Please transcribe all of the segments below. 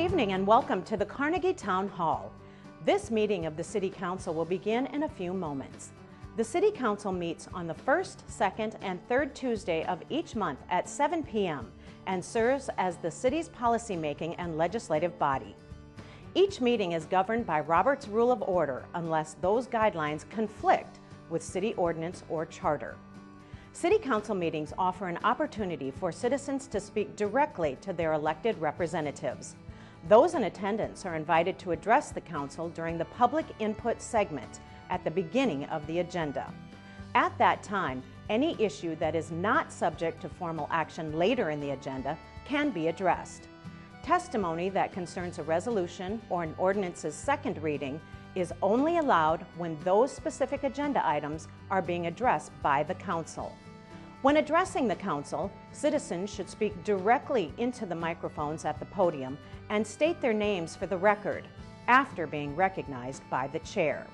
evening and welcome to the Carnegie Town Hall. This meeting of the City Council will begin in a few moments. The City Council meets on the first, second, and third Tuesday of each month at 7 p.m. and serves as the city's policymaking and legislative body. Each meeting is governed by Robert's Rule of Order unless those guidelines conflict with city ordinance or charter. City Council meetings offer an opportunity for citizens to speak directly to their elected representatives. Those in attendance are invited to address the Council during the public input segment at the beginning of the agenda. At that time, any issue that is not subject to formal action later in the agenda can be addressed. Testimony that concerns a resolution or an ordinance's second reading is only allowed when those specific agenda items are being addressed by the Council. When addressing the Council, citizens should speak directly into the microphones at the podium and state their names for the record after being recognized by the chair.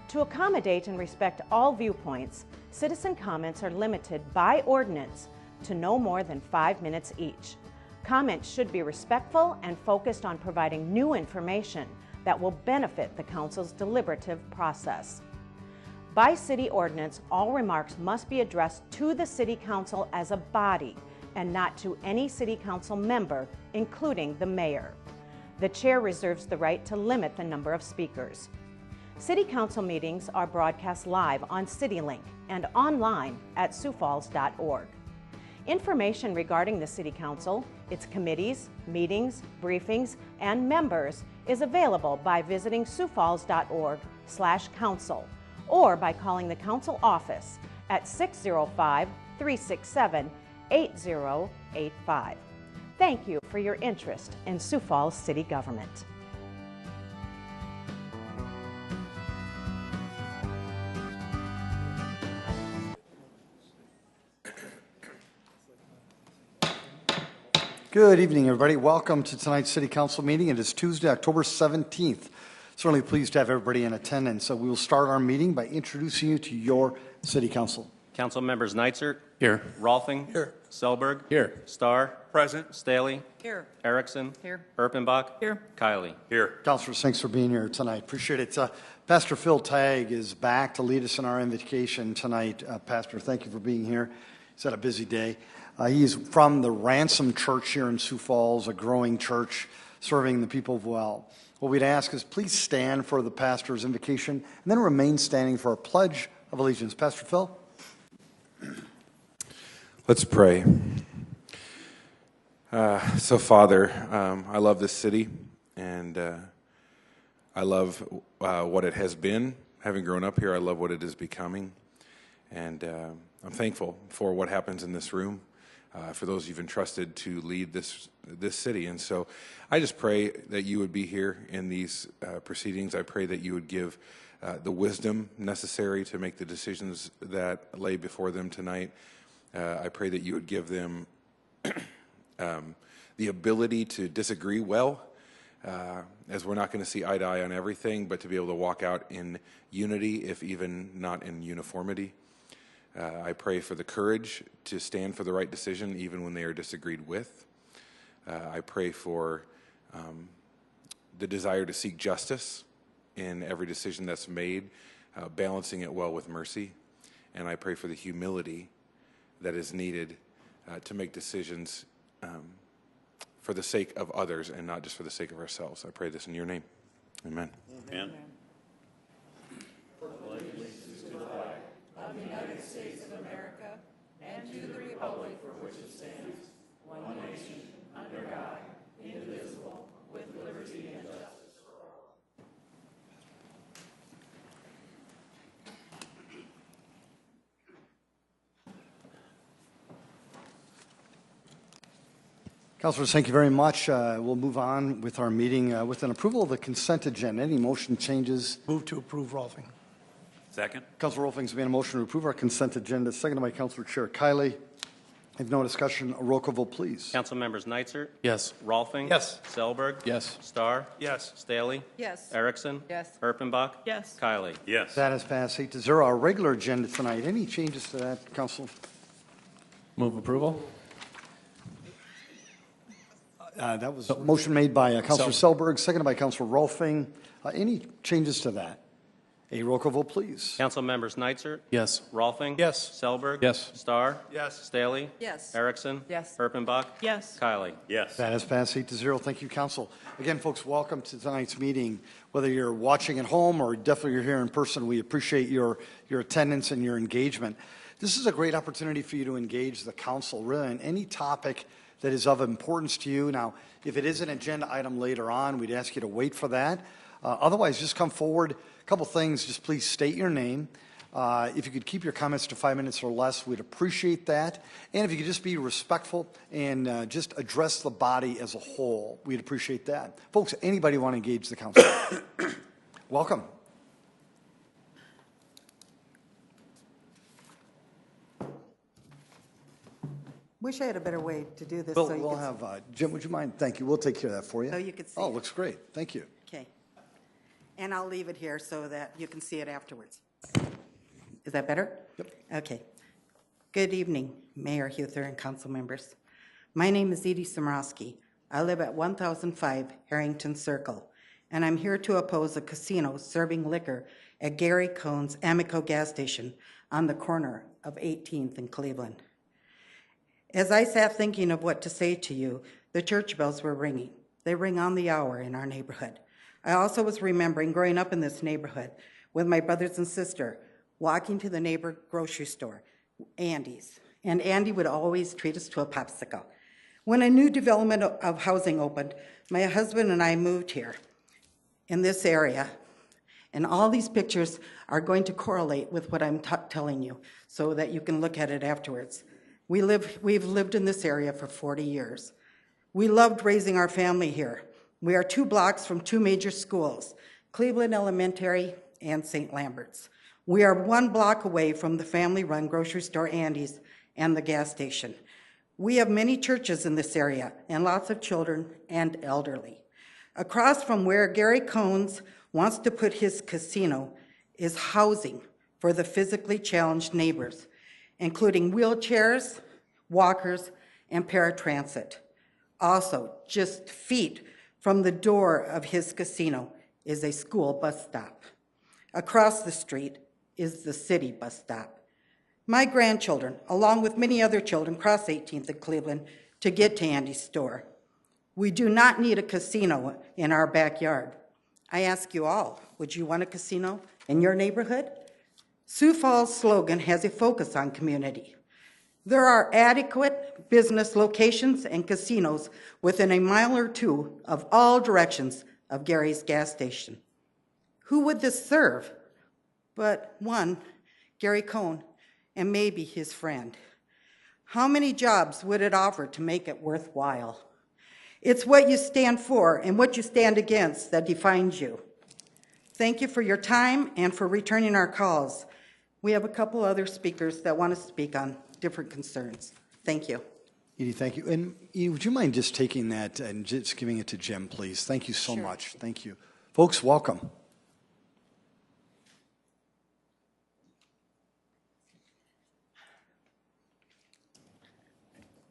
To accommodate and respect all viewpoints, citizen comments are limited by ordinance to no more than 5 minutes each. Comments should be respectful and focused on providing new information that will benefit the Council's deliberative process. By city ordinance, all remarks must be addressed to the City Council as a body and not to any City Council member, including the mayor. The chair reserves the right to limit the number of speakers. City Council meetings are broadcast live on CityLink and online at siouxfalls.org. Information regarding the City Council, its committees, meetings, briefings, and members is available by visiting siouxfalls.org/council or by calling the Council office at 605-367-8085. Thank you for your interest in Sioux Falls City Government. Good evening, everybody. Welcome to tonight's City Council meeting. It is Tuesday, October 17th. Certainly pleased to have everybody in attendance. So we will start our meeting by introducing you to your City Council. Council members Neitzer. Here. Rolfing. Here. Selberg. Here. Starr. Present. Staley. Here. Erickson. Here. Erpenbach. Here. Kiley. Here. Councilors, thanks for being here tonight. Appreciate it. Pastor Phil Tagg is back to lead us in our invocation tonight. Pastor, thank you for being here. He's had a busy day. He's from the Ransom Church here in Sioux Falls, a growing church serving the people well. What we'd ask is please stand for the pastor's invocation and then remain standing for our Pledge of Allegiance. Pastor Phil? Let's pray. So, Father, I love this city, and I love what it has been. Having grown up here, I love what it is becoming. And I'm thankful for what happens in this room, for those you've entrusted to lead this city. And so I just pray that you would be here in these proceedings. I pray that you would give the wisdom necessary to make the decisions that lay before them tonight. I pray that you would give them the ability to disagree well, as we're not going to see eye to eye on everything, but to be able to walk out in unity, if even not in uniformity. I pray for the courage to stand for the right decision even when they are disagreed with. I pray for the desire to seek justice in every decision that's made, balancing it well with mercy. And I pray for the humility that is needed to make decisions for the sake of others and not just for the sake of ourselves. I pray this in your name. Amen. Amen. Of the United States of America and to the republic for which it stands, one nation, under God, indivisible, with liberty and justice for all. Councilors, thank you very much. We'll move on with our meeting with an approval of the consent agenda. Any motion changes? Move to approve, Rolfing. Second. Councilor Rolfing's made a motion to approve our consent agenda, seconded by Councilor Chair Kiley. If no discussion, a roll call vote, please. Council members Neitzer. Yes. Rolfing. Yes. Selberg. Yes. Starr. Yes. Staley. Yes. Erickson. Yes. Erpenbach. Yes. Kiley. Yes. That has passed 8-0. Our regular agenda tonight. Any changes to that, Council? Move approval. That was a motion made by Councilor Selberg, seconded by Councilor Rolfing. Any changes to that? A roll call vote, please. Council members Neitzer. Yes. Rolfing. Yes. Selberg. Yes. Starr. Yes. Staley. Yes. Erickson. Yes. Erpenbach. Yes. Kylie. Yes. That has passed 8-0. Thank you, Council. Again, folks, welcome to tonight's meeting. Whether you're watching at home or definitely you're here in person, we appreciate your attendance and your engagement. This is a great opportunity for you to engage the council really on any topic that is of importance to you. Now, if it is an agenda item later on, we'd ask you to wait for that. Otherwise, just come forward. A couple things, just please state your name. If you could keep your comments to 5 minutes or less, we'd appreciate that. And if you could just be respectful and just address the body as a whole, we'd appreciate that. Folks, anybody want to engage the council? Welcome. Wish I had a better way to do this. We'll have, Jim, would you mind? Thank you. We'll take care of that for you. So you could see Oh, it. looks great. Thank you. Okay. And I'll leave it here so that you can see it afterwards. Is that better? Yep. Okay. Good evening, Mayor Huether and council members. My name is Edie Somrowski. I live at 1005 Harrington Circle, and I'm here to oppose a casino serving liquor at Gary Cohn's Amico gas station on the corner of 18th and Cleveland. As I sat thinking of what to say to you, the church bells were ringing. They ring on the hour in our neighborhood. I also was remembering growing up in this neighborhood with my brothers and sister, walking to the neighbor grocery store, Andy's. And Andy would always treat us to a popsicle. When a new development of housing opened, my husband and I moved here in this area. And all these pictures are going to correlate with what I'm telling you so that you can look at it afterwards. We've lived in this area for 40 years. We loved raising our family here. We are 2 blocks from 2 major schools, Cleveland Elementary and St. Lambert's. We are 1 block away from the family-run grocery store Andy's and the gas station. We have many churches in this area and lots of children and elderly. Across from where Gary Cohn's wants to put his casino is housing for the physically challenged neighbors, including wheelchairs, walkers, and paratransit. Also, just feet from the door of his casino is a school bus stop. Across the street is the city bus stop. My grandchildren, along with many other children, cross 18th in Cleveland to get to Andy's store. We do not need a casino in our backyard. I ask you all, would you want a casino in your neighborhood? Sioux Falls' slogan has a focus on community. There are adequate business locations and casinos within a mile or 2 of all directions of Gary's gas station. Who would this serve? But one, Gary Cohn, and maybe his friend. How many jobs would it offer to make it worthwhile? It's what you stand for and what you stand against that defines you. Thank you for your time and for returning our calls. We have a couple other speakers that want to speak on different concerns. Thank you. Edie, thank you. And Edie, would you mind just taking that and just giving it to Jim, please? Thank you so much. Thank you. Folks, welcome.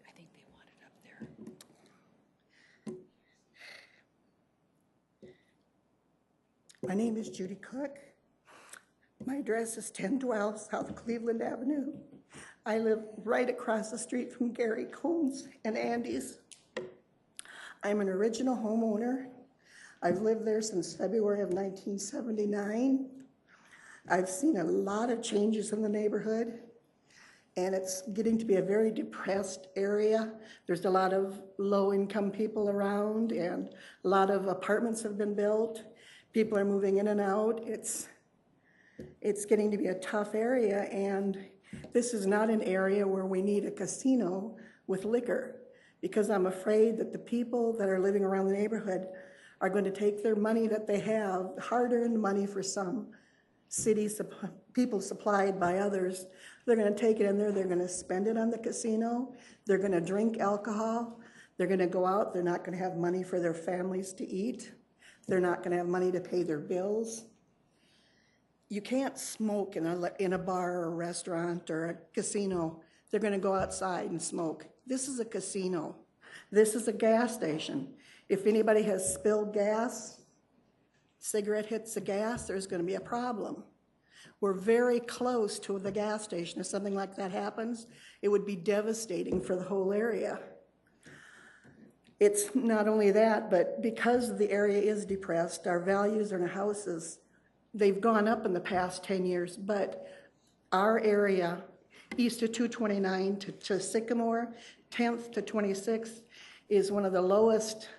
I think they want it up there. My name is Judy Cook. My address is 1012 South Cleveland Avenue. I live right across the street from Gary Cohn's and Andy's. I'm an original homeowner. I've lived there since February of 1979. I've seen a lot of changes in the neighborhood, and it's getting to be a very depressed area. There's a lot of low-income people around, and a lot of apartments have been built. People are moving in and out. It's getting to be a tough area, and this is not an area where we need a casino with liquor, because I'm afraid that the people that are living around the neighborhood are going to take their money that they have, hard-earned money for some people supplied by others. They're going to take it in there, they're going to spend it on the casino, they're going to drink alcohol, they're going to go out, they're not going to have money for their families to eat, they're not going to have money to pay their bills. You can't smoke in a bar or a restaurant or a casino. They're going to go outside and smoke. This is a casino. This is a gas station. If anybody has spilled gas, cigarette hits the gas, there's going to be a problem. We're very close to the gas station. If something like that happens, it would be devastating for the whole area. It's not only that, but because the area is depressed, our values in our houses, they've gone up in the past 10 years, but our area, east of 229 to Sycamore, 10th to 26th, is one of the lowest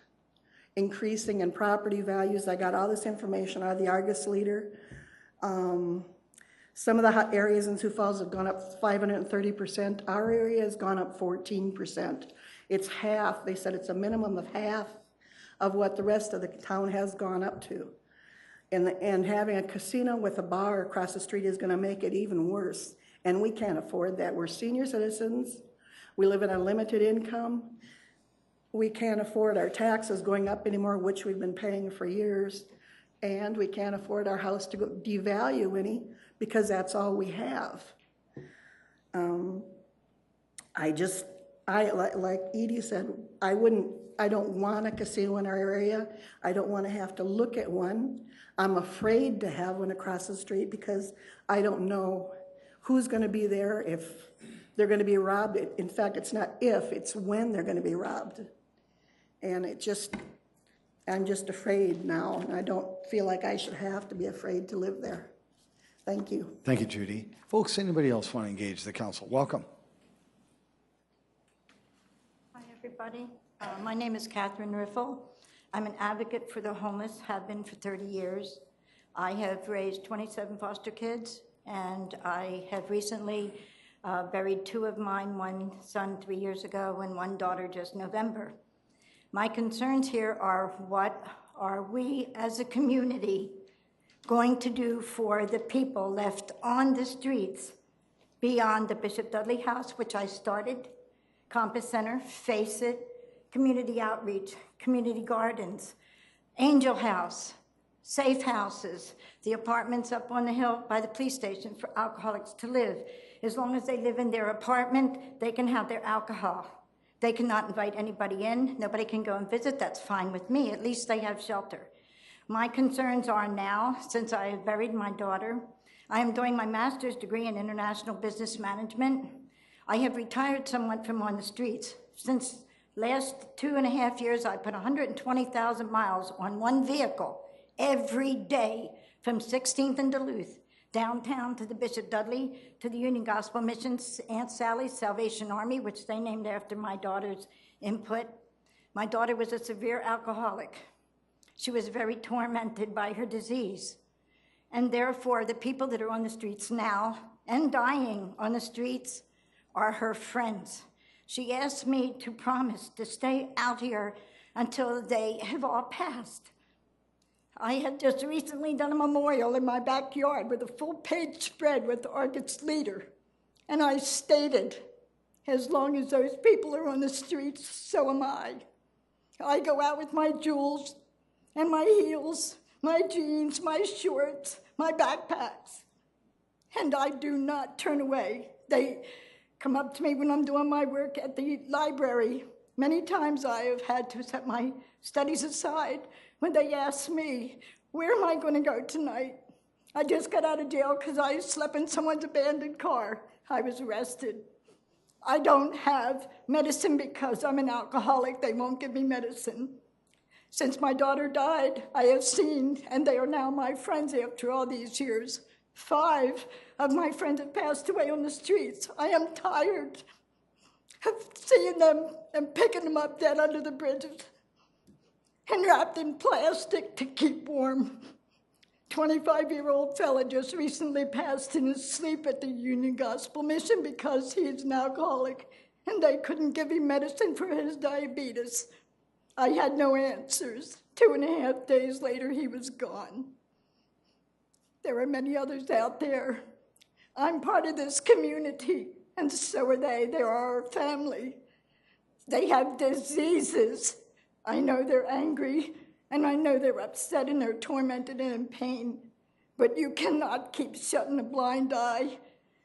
increasing in property values. I got all this information out of the Argus Leader. Some of the areas in Sioux Falls have gone up 530%. Our area has gone up 14%. It's half. They said it's a minimum of half of what the rest of the town has gone up to. And having a casino with a bar across the street is going to make it even worse. And we can't afford that. We're senior citizens. We live in a limited income. We can't afford our taxes going up anymore, which we've been paying for years. And we can't afford our house to devalue any because that's all we have. Like Edie said, I don't want a casino in our area. I don't want to have to look at one. I'm afraid to have one across the street because I don't know who's going to be there, if they're going to be robbed. In fact, it's not if, it's when they're going to be robbed. And I'm just afraid now, and I don't feel like I should have to be afraid to live there. Thank you. Thank you, Judy. Folks, anybody else want to engage the council? Welcome. Hi, everybody. My name is Catherine Riffle. I'm an advocate for the homeless, have been for 30 years. I have raised 27 foster kids, and I have recently buried 2 of mine, one son 3 years ago and one daughter just November. My concerns here are, what are we as a community going to do for the people left on the streets beyond the Bishop Dudley House, which I started, Compass Center, Face It, Community Outreach, Community Gardens, Angel House, Safe Houses, the apartments up on the hill by the police station for alcoholics to live. As long as they live in their apartment, they can have their alcohol. They cannot invite anybody in. Nobody can go and visit. That's fine with me. At least they have shelter. My concerns are now, since I have buried my daughter, I am doing my master's degree in international business management. I have retired somewhat from on the streets. Since last 2.5 years, I put 120,000 miles on one vehicle every day from 16th and Duluth, downtown to the Bishop Dudley, to the Union Gospel Missions, Aunt Sally's Salvation Army, which they named after my daughter's input. My daughter was a severe alcoholic. She was very tormented by her disease. And therefore, the people that are on the streets now and dying on the streets are her friends. She asked me to promise to stay out here until they have all passed. I had just recently done a memorial in my backyard with a full-page spread with the Argus Leader. And I stated, as long as those people are on the streets, so am I. I go out with my jewels and my heels, my jeans, my shorts, my backpacks. And I do not turn away. They come up to me when I'm doing my work at the library. Many times I have had to set my studies aside when they ask me, where am I going to go tonight? I just got out of jail because I slept in someone's abandoned car. I was arrested. I don't have medicine because I'm an alcoholic. They won't give me medicine. Since my daughter died, I have seen, and they are now my friends after all these years, 5 of my friends have passed away on the streets. I am tired of seeing them and picking them up dead under the bridges and wrapped in plastic to keep warm. 25-year-old fella just recently passed in his sleep at the Union Gospel Mission because he's an alcoholic, and they couldn't give him medicine for his diabetes. I had no answers. 2.5 days later, he was gone. There are many others out there. I'm part of this community, and so are they. They are our family. They have diseases. I know they're angry, and I know they're upset, and they're tormented and in pain. But you cannot keep shutting a blind eye.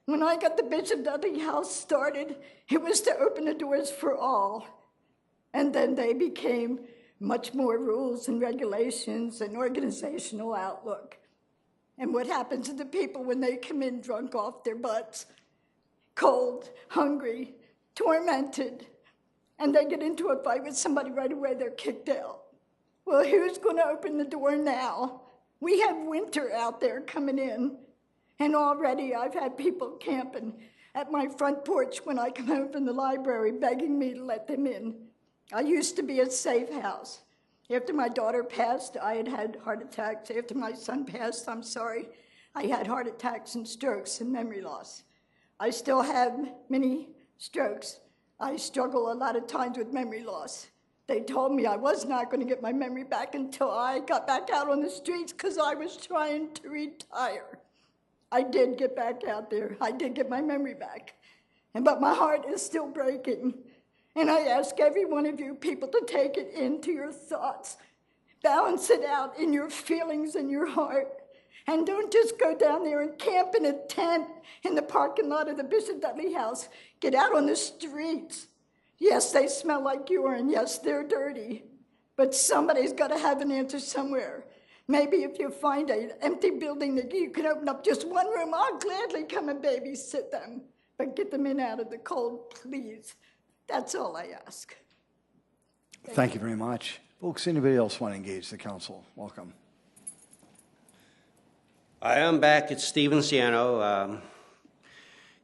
When I got the Bishop Dudley House started, it was to open the doors for all. And then they became much more rules and regulations and organizational outlook. And what happens to the people when they come in drunk off their butts, cold, hungry, tormented, and they get into a fight with somebody right away, they're kicked out. Well, who's going to open the door now? We have winter out there coming in, and already I've had people camping at my front porch when I come home from the library begging me to let them in. I used to be a safe house. After my daughter passed, I had had heart attacks. After my son passed, I had heart attacks and strokes and memory loss. I still have many strokes. I struggle a lot of times with memory loss. They told me I was not going to get my memory back until I got back out on the streets because I was trying to retire. I did get back out there. I did get my memory back. But my heart is still breaking. And I ask every one of you people to take it into your thoughts. Balance it out in your feelings and your heart. And don't just go down there and camp in a tent in the parking lot of the Bishop Dudley House. Get out on the streets. Yes, they smell like urine. Yes, they're dirty. But somebody's got to have an answer somewhere. Maybe if you find an empty building that you can open up just one room, I'll gladly come and babysit them. But get them in out of the cold, please. That's all I ask. Thank you very much. Folks, anybody else want to engage the council? Welcome. I am back at Stephen Ciano.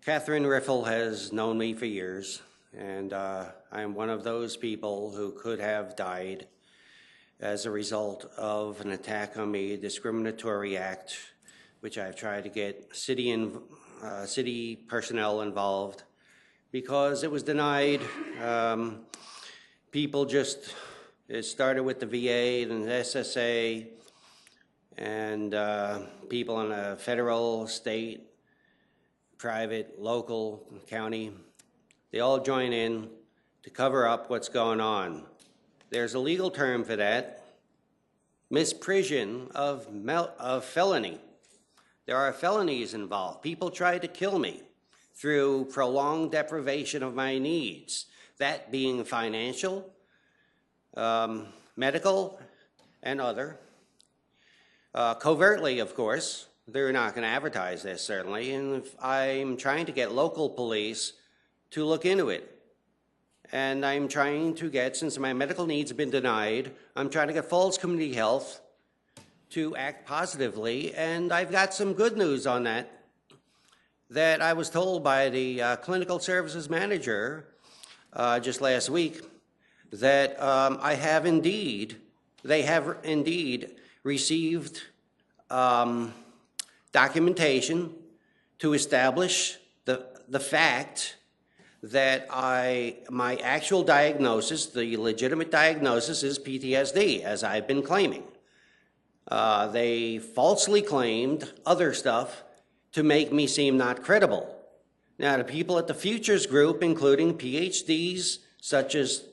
Catherine Riffle has known me for years, and I am one of those people who could have died as a result of an attack on me, a discriminatory act, which I've tried to get city personnel involved because it was denied. It started with the VA and the SSA, and people on a federal, state, private, local, county, they all join in to cover up what's going on. There's a legal term for that, misprision of felony. There are felonies involved. People tried to kill me through prolonged deprivation of my needs, that being financial, medical, and other. Covertly, of course. They're not going to advertise this, certainly, and I'm trying to get local police to look into it. And I'm trying to get, since my medical needs have been denied, I'm trying to get Falls Community Health to act positively, and I've got some good news on that I was told by the clinical services manager just last week that they have indeed received documentation to establish the fact that my actual diagnosis, the legitimate diagnosis, is PTSD, as I've been claiming. They falsely claimed other stuff to make me seem not credible. Now, the people at the Futures Group, including PhDs such as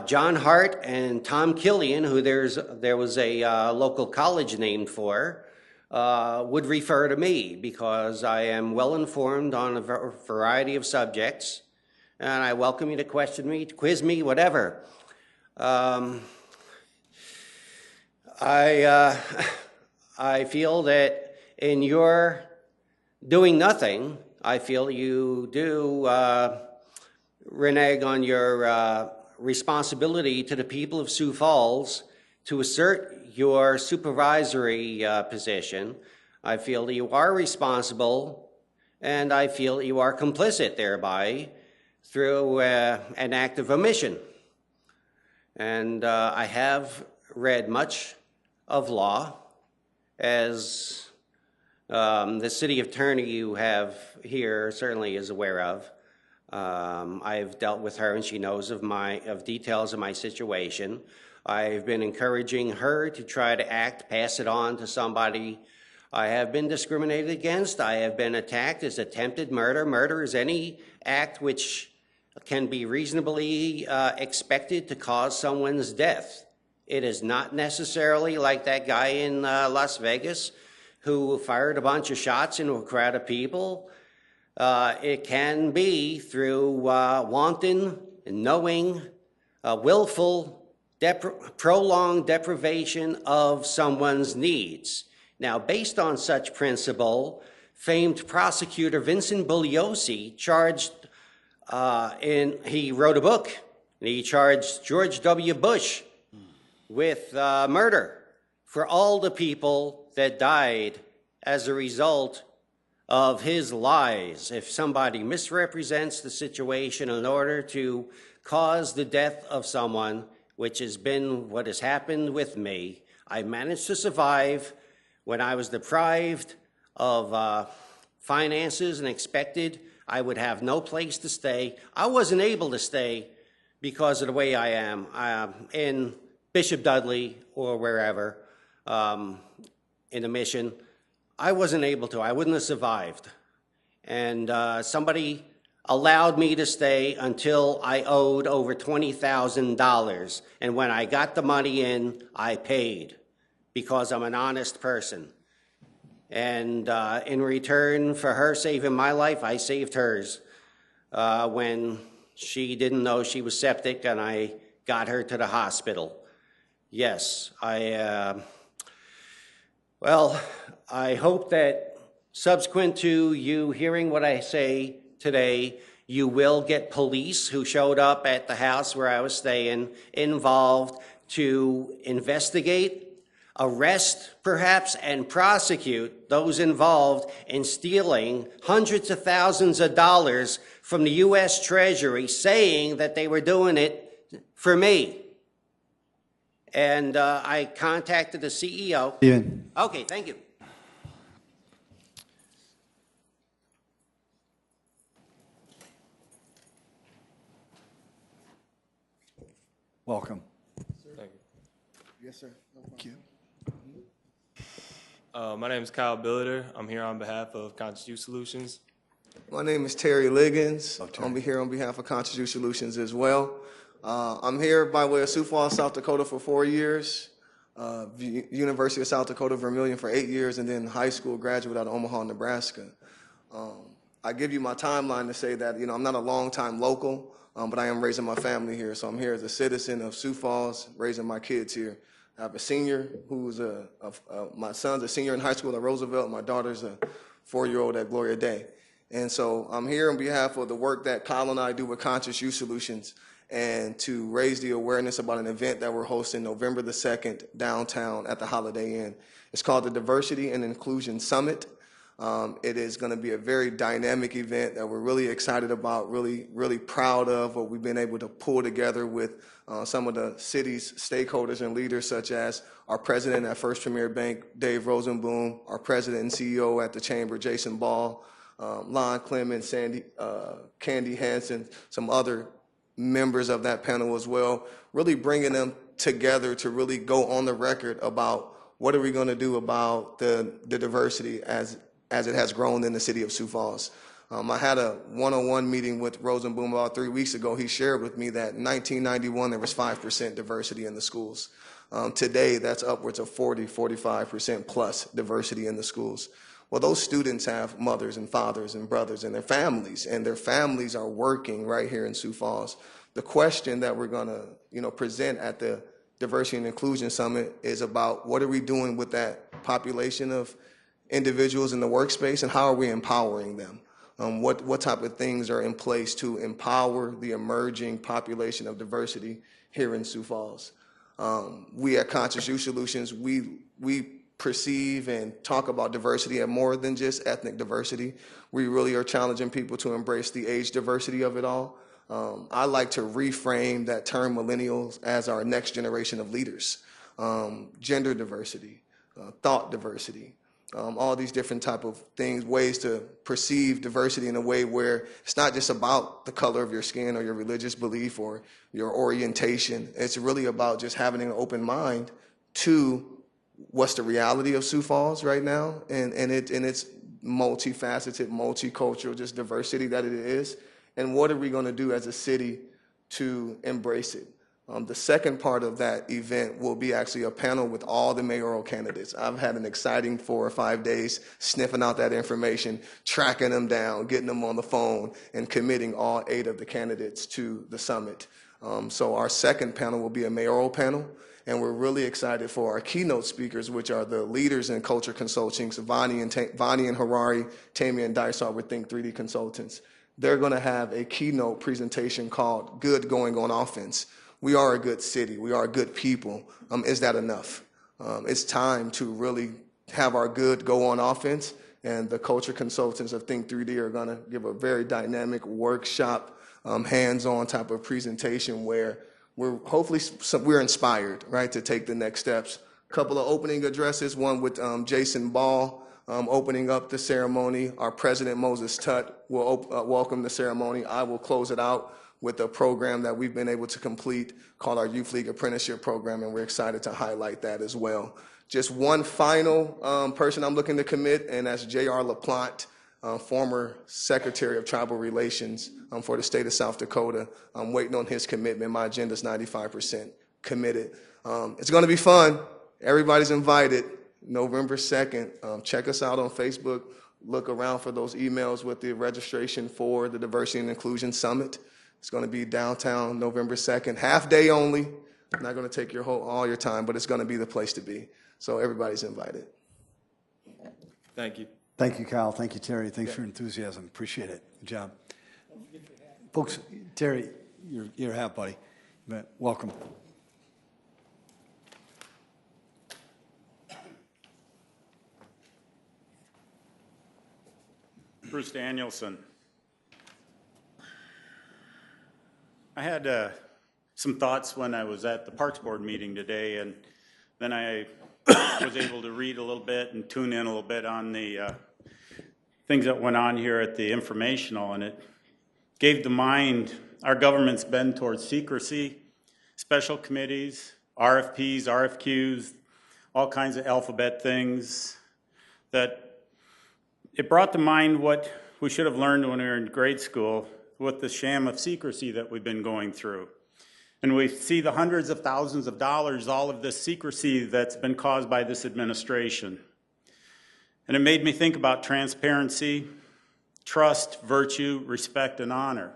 John Hart and Tom Killian, who there was a local college named for, would refer to me because I am well informed on a variety of subjects, and I welcome you to question me, to quiz me, whatever. I feel that in your doing nothing, I feel you do renege on your responsibility to the people of Sioux Falls to assert your supervisory position. I feel that you are responsible, and I feel that you are complicit thereby through an act of omission. And I have read much of law, as the city attorney you have here certainly is aware of. I've dealt with her, and she knows of details of my situation. I've been encouraging her to try to pass it on to somebody. I have been discriminated against. I have been attacked as attempted murder. Murder is any act which can be reasonably expected to cause someone's death. It is not necessarily like that guy in Las Vegas who fired a bunch of shots into a crowd of people. It can be through wanton, knowing willful, prolonged deprivation of someone's needs. Now, based on such principle, famed prosecutor Vincent Bugliosi he wrote a book, and he charged George W. Bush with murder for all the people that died as a result of his lies. If somebody misrepresents the situation in order to cause the death of someone, which has been what has happened with me, I managed to survive when I was deprived of finances and expected I would have no place to stay. I wasn't able to stay because of the way I am in Bishop Dudley or wherever in a mission. I wasn't able to. I wouldn't have survived. And somebody allowed me to stay until I owed over $20,000. And when I got the money in, I paid because I'm an honest person. And in return for her saving my life, I saved hers when she didn't know she was septic and I got her to the hospital. Yes, I hope that subsequent to you hearing what I say today, you will get police who showed up at the house where I was staying involved to investigate, arrest perhaps, and prosecute those involved in stealing hundreds of thousands of dollars from the U.S. Treasury, saying that they were doing it for me. And I contacted the CEO. Ian. Okay, thank you. Welcome. Thank you. Yes, sir. Thank you. My name is Kyle Billiter. I'm here on behalf of Conscious Youth Solutions. My name is Terry Liggins. Oh, Terry. I'll be here on behalf of Conscious Youth Solutions as well. I'm here by way of Sioux Falls, South Dakota for 4 years, University of South Dakota, Vermilion for 8 years, and then high school graduate out of Omaha, Nebraska. I give you my timeline to say that, I'm not a long-time local, but I am raising my family here. So I'm here as a citizen of Sioux Falls, raising my kids here. I have a senior who's my son's a senior in high school at Roosevelt. My daughter's a 4-year-old at Gloria Day. And so I'm here on behalf of the work that Kyle and I do with Conscious Youth Solutions and to raise the awareness about an event that we're hosting November the 2nd downtown at the Holiday Inn. It's called the Diversity and Inclusion Summit. It is going to be a very dynamic event that we're really excited about, really proud of what we've been able to pull together with some of the city's stakeholders and leaders, such as our president at First Premier Bank, Dave Rosenboom, our president and CEO at the Chamber, Jason Ball, Lon Clemens, Candy Hansen, some other members of that panel as well, really bringing them together to really go on the record about what are we going to do about the diversity as it has grown in the city of Sioux Falls. I had a one-on-one meeting with Rosenboom about 3 weeks ago. He shared with me that in 1991 there was 5% diversity in the schools. Today that's upwards of 45% plus diversity in the schools. Well, those students have mothers and fathers and brothers and their families are working right here in Sioux Falls. The question that we're going to present at the Diversity and Inclusion Summit is about what are we doing with that population of individuals in the workspace and how are we empowering them? What type of things are in place to empower the emerging population of diversity here in Sioux Falls? We at Conscious Youth Solutions, we perceive and talk about diversity at more than just ethnic diversity. We really are challenging people to embrace the age diversity of it all. I like to reframe that term millennials as our next generation of leaders. Gender diversity, thought diversity, all these different type of things, ways to perceive diversity in a way where it's not just about the color of your skin or your religious belief or your orientation. It's really about just having an open mind to what's the reality of Sioux Falls right now and its multifaceted, multicultural, just diversity that it is, and what are we going to do as a city to embrace it. The second part of that event will be actually a panel with all the mayoral candidates. I've had an exciting 4 or 5 days sniffing out that information, tracking them down, getting them on the phone, and committing all 8 of the candidates to the summit. So our second panel will be a mayoral panel, and we're really excited for our keynote speakers, which are the leaders in culture consulting, so Vani and Harari, Tammy and Dysart with Think 3D Consultants. They're going to have a keynote presentation called Good Going on Offense. We are a good city. We are good people. Is that enough? It's time to really have our good go on offense, and the culture consultants of Think 3D are going to give a very dynamic workshop, hands-on type of presentation where we're inspired, right, to take the next steps. A couple of opening addresses, one with Jason Ball opening up the ceremony. Our president, Moses Tutt, will welcome the ceremony. I will close it out with a program that we've been able to complete called our Youth League Apprenticeship Program, and we're excited to highlight that as well. Just one final person I'm looking to commit, and that's J.R. LaPlante, former Secretary of Tribal Relations for the state of South Dakota. I'm waiting on his commitment. My agenda's 95% committed. It's going to be fun. Everybody's invited. November 2nd. Check us out on Facebook. Look around for those emails with the registration for the Diversity and Inclusion Summit. It's going to be downtown November 2nd. Half day only. I'm not going to take all your time, but it's going to be the place to be. So everybody's invited. Thank you. Thank you, Kyle. Thank you, Terry. Thanks for your enthusiasm. Appreciate it. Good job. Folks, Terry, you're half, buddy. Welcome. Bruce Danielson. I had some thoughts when I was at the Parks Board meeting today, and then I was able to read a little bit and tune in a little bit on the things that went on here at the informational, and it gave the mind our government's been towards secrecy, special committees, RFPs, RFQs, all kinds of alphabet things, that it brought to mind what we should have learned when we were in grade school with the sham of secrecy that we've been going through. And we see the hundreds of thousands of dollars, all of this secrecy that's been caused by this administration. And it made me think about transparency, trust, virtue, respect, and honor.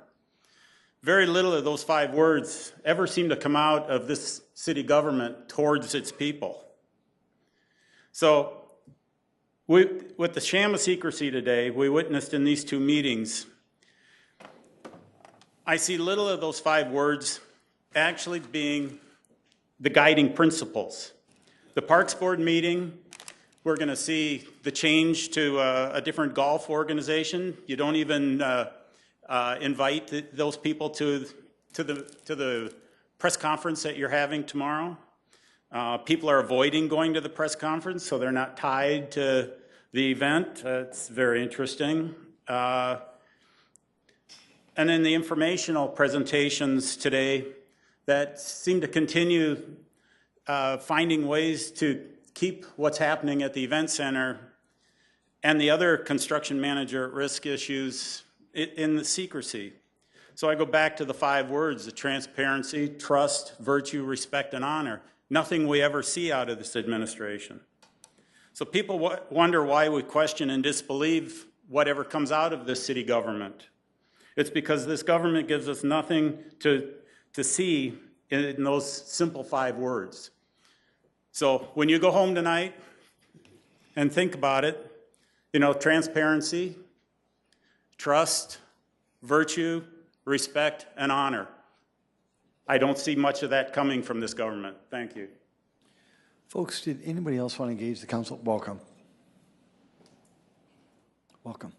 Very little of those 5 words ever seem to come out of this city government towards its people. So, with the sham of secrecy today, we witnessed in these 2 meetings, I see little of those 5 words actually being the guiding principles. The Parks Board meeting, we're going to see the change to a different golf organization. You don't even invite those people to the press conference that you're having tomorrow. People are avoiding going to the press conference, so they're not tied to the event. It's very interesting. And then the informational presentations today that seem to continue finding ways to keep what's happening at the event center and the other construction manager at risk issues in the secrecy. So I go back to the 5 words, the transparency, trust, virtue, respect, and honor. Nothing we ever see out of this administration. So people wonder why we question and disbelieve whatever comes out of this city government. It's because this government gives us nothing to see in those simple 5 words. So when you go home tonight and think about it, you know, transparency, trust, virtue, respect, and honor. I don't see much of that coming from this government. Thank you. Folks, did anybody else want to engage the council? Welcome. Welcome.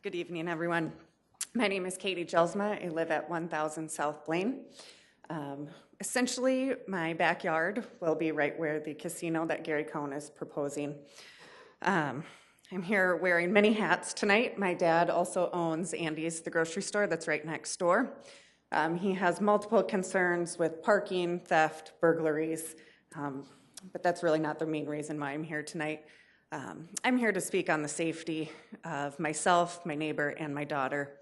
Good evening, everyone. My name is Katie Jelsma. I live at 1000 South Blaine. Essentially, my backyard will be right where the casino that Gary Cohn is proposing. I'm here wearing many hats tonight. My dad also owns Andy's, the grocery store that's right next door. He has multiple concerns with parking, theft, burglaries, but that's really not the main reason why I'm here tonight. I'm here to speak on the safety of myself, my neighbor, and my daughter.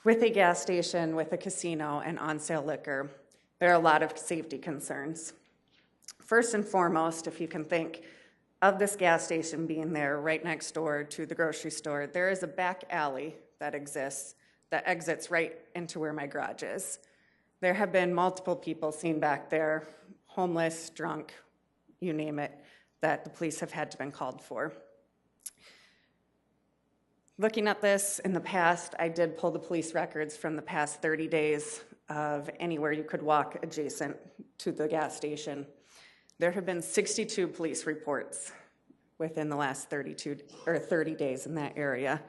With a gas station, with a casino, and on-sale liquor, there are a lot of safety concerns. First and foremost, if you can think of this gas station being there right next door to the grocery store, there is a back alley that exists that exits right into where my garage is. There have been multiple people seen back there, homeless, drunk, you name it, that the police have had to been called for. Looking at this in the past, I did pull the police records from the past 30 days of anywhere you could walk adjacent to the gas station. There have been 62 police reports within the last 30 days in that area.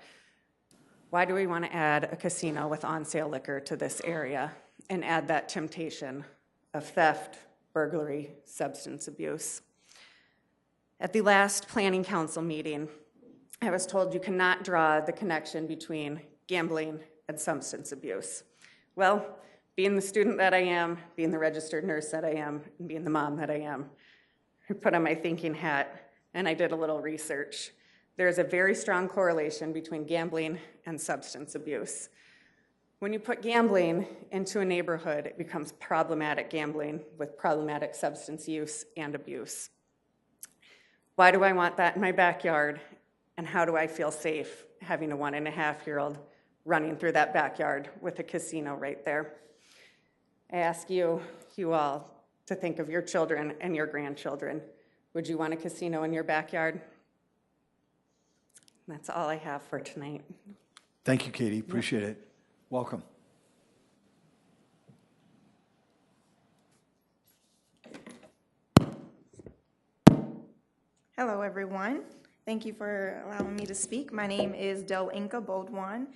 Why do we want to add a casino with on-sale liquor to this area and add that temptation of theft, burglary, substance abuse? At the last Planning Council meeting, I was told you cannot draw the connection between gambling and substance abuse. Well, being the student that I am, being the registered nurse that I am, and being the mom that I am, I put on my thinking hat and I did a little research. There's a very strong correlation between gambling and substance abuse. When you put gambling into a neighborhood, it becomes problematic gambling with problematic substance use and abuse. Why do I want that in my backyard? And how do I feel safe having a 1.5-year-old running through that backyard with a casino right there? I ask you all, to think of your children and your grandchildren. Would you want a casino in your backyard? That's all I have for tonight. Thank you, Katie. Appreciate it. Welcome. Hello, everyone. Thank you for allowing me to speak. My name is Del Inca Bodwan,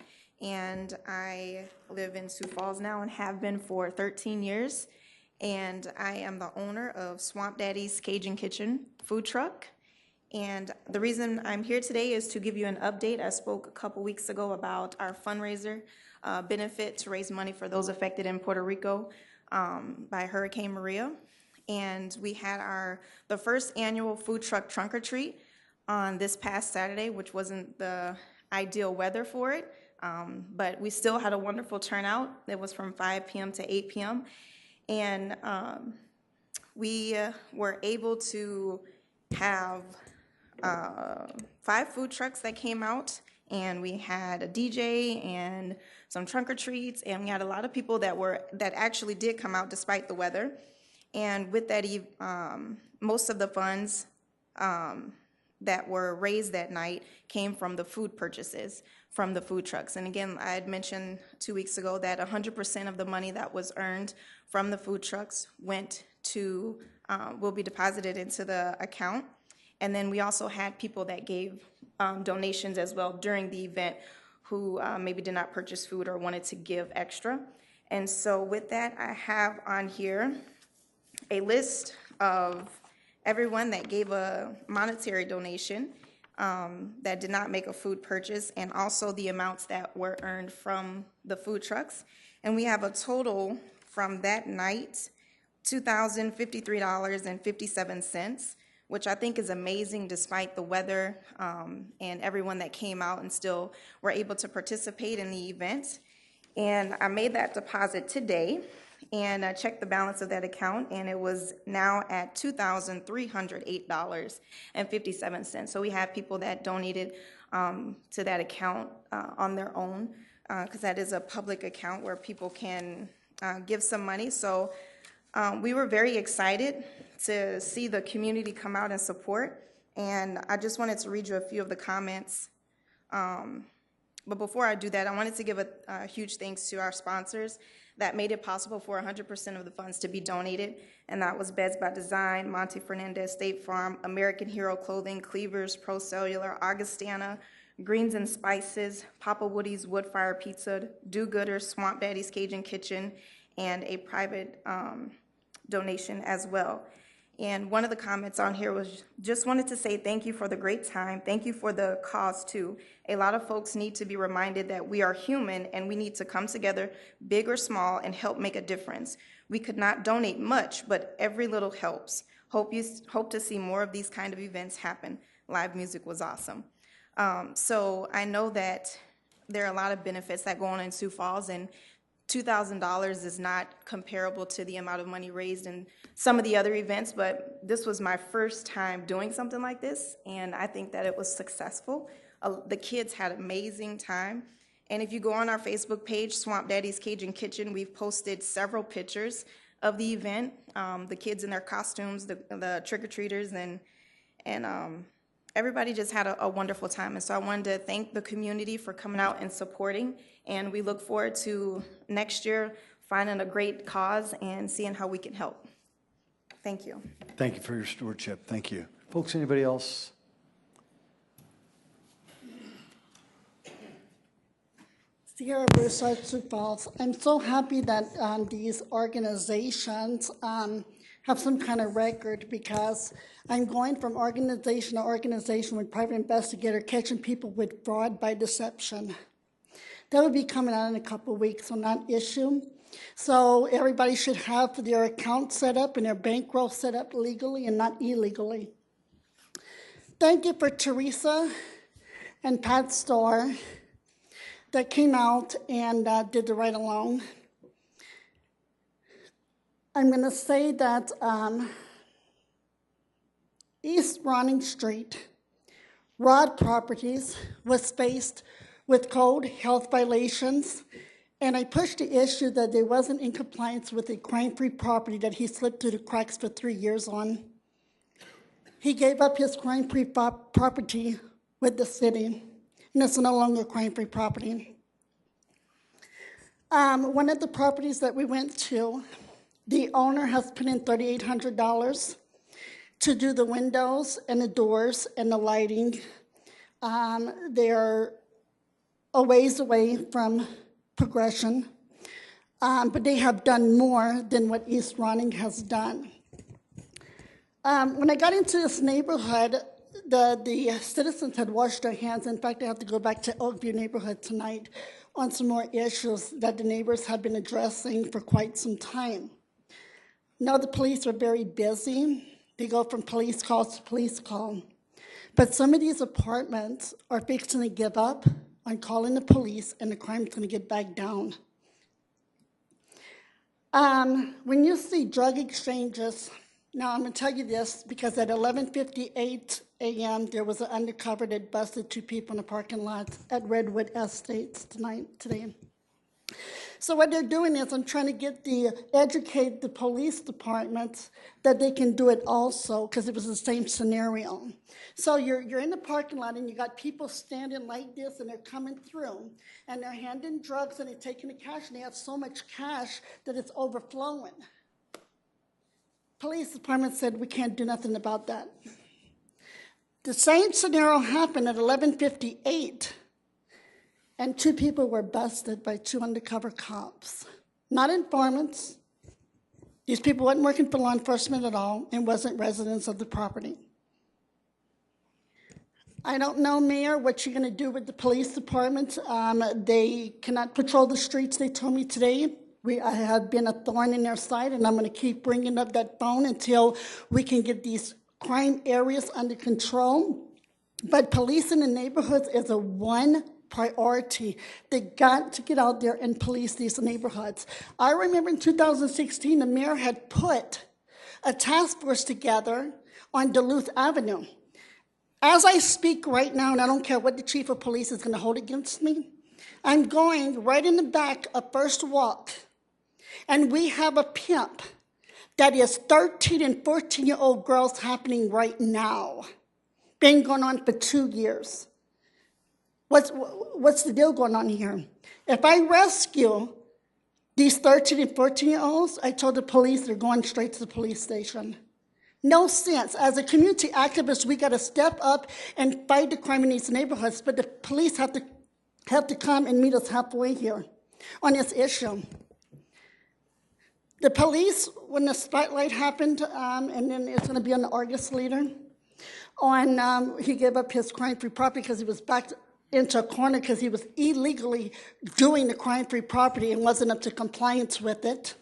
and I live in Sioux Falls now and have been for 13 years. And I am the owner of Swamp Daddy's Cajun Kitchen food truck. And the reason I'm here today is to give you an update. I spoke a couple weeks ago about our fundraiser benefit to raise money for those affected in Puerto Rico by Hurricane Maria. And we had the first annual food truck trunk or treat on this past Saturday, which wasn't the ideal weather for it, but we still had a wonderful turnout. It was from 5 p.m. to 8 p.m. And we were able to have 5 food trucks that came out, and we had a DJ and some trunk or treats, and we had a lot of people that actually did come out despite the weather. And with that, most of the funds that were raised that night came from the food purchases from the food trucks. And again, I had mentioned 2 weeks ago that 100% of the money that was earned from the food trucks will be deposited into the account. And then we also had people that gave donations as well during the event who maybe did not purchase food or wanted to give extra. And so with that, I have on here a list of everyone that gave a monetary donation that did not make a food purchase, and also the amounts that were earned from the food trucks. And we have a total from that night, $2,053.57, which I think is amazing despite the weather and everyone that came out and still were able to participate in the event. And I made that deposit today, and I checked the balance of that account, and it was now at $2,308.57. So we have people that donated to that account on their own, because that is a public account where people can give some money. So we were very excited to see the community come out and support, and I just wanted to read you a few of the comments. But before I do that, I wanted to give a huge thanks to our sponsors that made it possible for 100% of the funds to be donated, and that was Beds by Design, Monte Fernandez State Farm, American Hero Clothing, Cleavers, Pro Cellular, Augustana, Greens and Spices, Papa Woody's Wood Fire Pizza, Do Gooder, Swamp Daddy's Cajun Kitchen, and a private donation as well. And one of the comments on here was, just wanted to say thank you for the great time. Thank you for the cause too. A lot of folks need to be reminded that we are human and we need to come together, big or small, and help make a difference. We could not donate much, but every little helps. Hope to see more of these kind of events happen. Live music was awesome. So I know that there are a lot of benefits that go on in Sioux Falls, and $2,000 is not comparable to the amount of money raised in some of the other events, but this was my first time doing something like this, and I think that it was successful. The kids had an amazing time, And if you go on our Facebook page, Swamp Daddy's Cajun Kitchen, we've posted several pictures of the event, the kids in their costumes, the trick-or-treaters, and everybody just had a wonderful time. And so I wanted to thank the community for coming out and supporting, and we look forward to next year finding a great cause and seeing how we can help. Thank you. Thank you for your stewardship. Thank you. Folks, anybody else? Sierra Broussard, Sioux Falls. I'm so happy that these organizations have some kind of record, because I'm going from organization to organization with private investigator catching people with fraud by deception. That will be coming out in a couple of weeks on that issue. So everybody should have their account set up and their bankroll set up legally and not illegally. Thank you for Teresa and Pat Starr that came out and did the ride along. I'm going to say that East Ronning Street, Rod Properties, was faced with code health violations, and I pushed the issue that they wasn't in compliance with a crime-free property that he slipped through the cracks for 3 years on. He gave up his crime-free property with the city, and it's no longer crime-free property. One of the properties that we went to, the owner has put in $3,800 to do the windows and the doors and the lighting. They're a ways away from progression, but they have done more than what East Ronning has done. When I got into this neighborhood, the citizens had washed their hands. In fact, I have to go back to Oakview neighborhood tonight on some more issues that the neighbors have been addressing for quite some time. Now the police are very busy. They go from police calls to police call. But some of these apartments are fixing to give up on calling the police, and the crime's going to get back down. When you see drug exchanges, now I'm going to tell you this because at 11:58 a.m. there was an undercover that busted 2 people in the parking lot at Redwood Estates today. So what they're doing is I'm trying to educate the police departments that they can do it also, because it was the same scenario. So you're in the parking lot and you got people standing like this and they're coming through and they're handing drugs and they're taking the cash, and they have so much cash that it's overflowing. Police department said we can't do nothing about that. The same scenario happened at 11:58. And 2 people were busted by 2 undercover cops. Not informants. These people weren't working for law enforcement at all and wasn't residents of the property. I don't know, Mayor, what you're going to do with the police department. They cannot patrol the streets, they told me today. I have been a thorn in their side, and I'm going to keep bringing up that phone until we can get these crime areas under control. But police in the neighborhoods is a one priority. They got to get out there and police these neighborhoods. I remember in 2016, the mayor had put a task force together on Duluth Avenue. As I speak right now, and I don't care what the chief of police is going to hold against me, I'm going right in the back of First Walk, and we have a pimp that is 13 and 14-year-old girls happening right now. Been going on for 2 years. What's the deal going on here? If I rescue these 13 and 14-year-olds, I told the police they're going straight to the police station. No sense. As a community activist, we got to step up and fight the crime in these neighborhoods, but the police have to come and meet us halfway here on this issue. The police, when the spotlight happened, and then it's going to be on the Argus leader, he gave up his crime-free property because he was backed into a corner because he was illegally doing the crime-free property and wasn't up to compliance with it.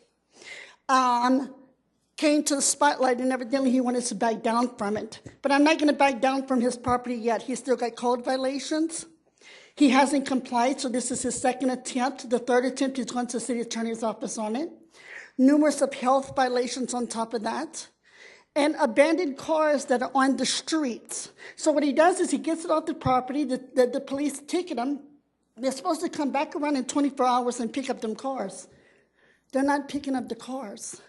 Came to the spotlight, and evidently he wanted to back down from it. But I'm not going to back down from his property yet. He's still got code violations. He hasn't complied, so this is his 2nd attempt. The 3rd attempt, he's going to the city attorney's office on it. Numerous of health violations on top of that. And abandoned cars that are on the streets. So what he does is he gets it off the property, the police ticket him, They're supposed to come back around in 24 hours and pick up them cars. They're not picking up the cars.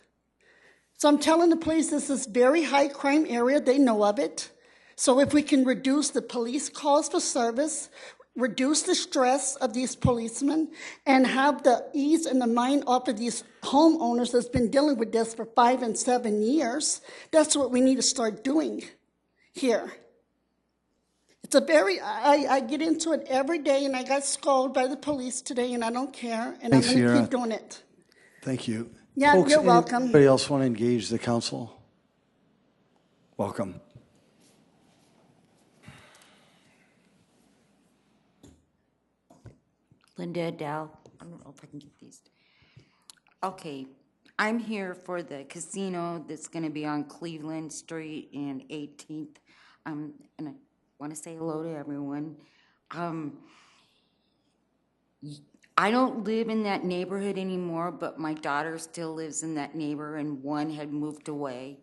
So I'm telling the police this is very high crime area. They know of it. So if we can reduce the police calls for service, reduce the stress of these policemen, and have the ease and the mind off of these homeowners that's been dealing with this for 5 and 7 years, that's what we need to start doing here. It's a very, I get into it every day, and I got scolded by the police today, and I don't care, and Thanks, I'm going to Sierra. keep doing it. Thank you. Yeah, Folks, you're welcome. Anybody else want to engage the council? Welcome. Linda Adele. I don't know if I can get these. Okay, I'm here for the casino that's going to be on Cleveland Street and 18th. And I want to say hello to everyone. I don't live in that neighborhood anymore, but my daughter still lives in that neighborhood, and one had moved away.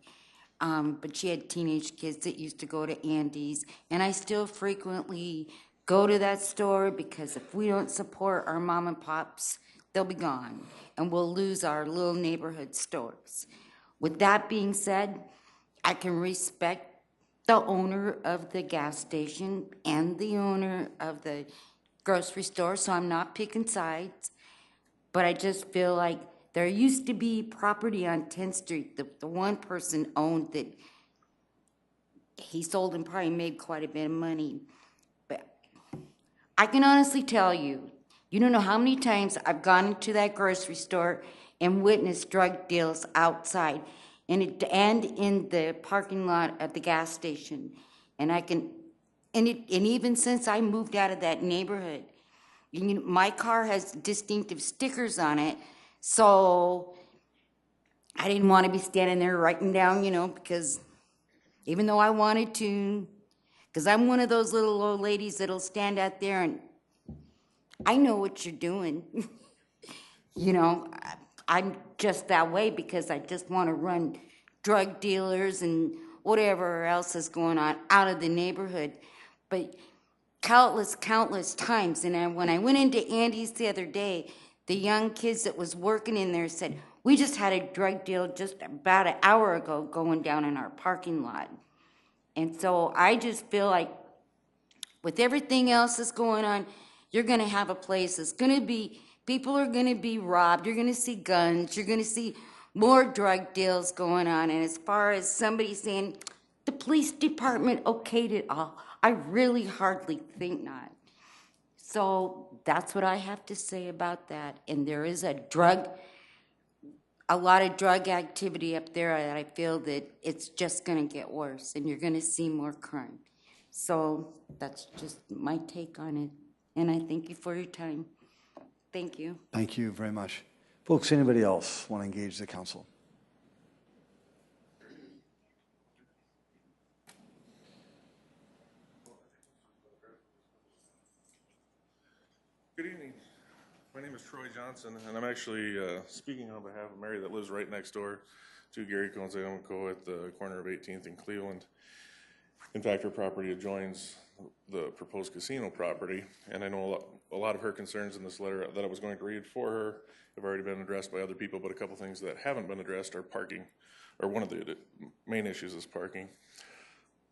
But she had teenage kids that used to go to Andy's, and I still frequently go to that store because if we don't support our mom and pops, they'll be gone, and we'll lose our little neighborhood stores. With that being said, I can respect the owner of the gas station and the owner of the grocery store, so I'm not picking sides, but I just feel like there used to be property on 10th Street that the one person owned that he sold and probably made quite a bit of money. But I can honestly tell you, you don't know how many times I've gone into that grocery store and witnessed drug deals outside and in the parking lot at the gas station. And even since I moved out of that neighborhood, my car has distinctive stickers on it, so I didn't want to be standing there writing down, because even though I wanted to, because I'm one of those little old ladies that'll stand out there and I know what you're doing. I'm just that way because I just want to run drug dealers and whatever else is going on out of the neighborhood. But countless times, and when I went into Andy's the other day, the young kids that was working in there said, we just had a drug deal just about an hour ago going down in our parking lot. And so I just feel like with everything else that's going on, you're going to have a place that's going to be, people are going to be robbed, you're going to see guns, you're going to see more drug deals going on. And as far as somebody saying, the police department okayed it all, I really hardly think not. So that's what I have to say about that. And there is a lot of drug activity up there that I feel that it's just going to get worse and you're going to see more crime. So that's just my take on it. And I thank you for your time. Thank you. Thank you very much. Folks, anybody else want to engage the council? Good evening. My name is Troy Johnson, and I'm actually speaking on behalf of Mary that lives right next door to Gary Cohn's Co. at the corner of 18th and Cleveland. In fact, her property adjoins the proposed casino property, and I know a lot of her concerns in this letter that I was going to read for her have already been addressed by other people, but a couple things that haven't been addressed are parking, or one of the main issues is parking.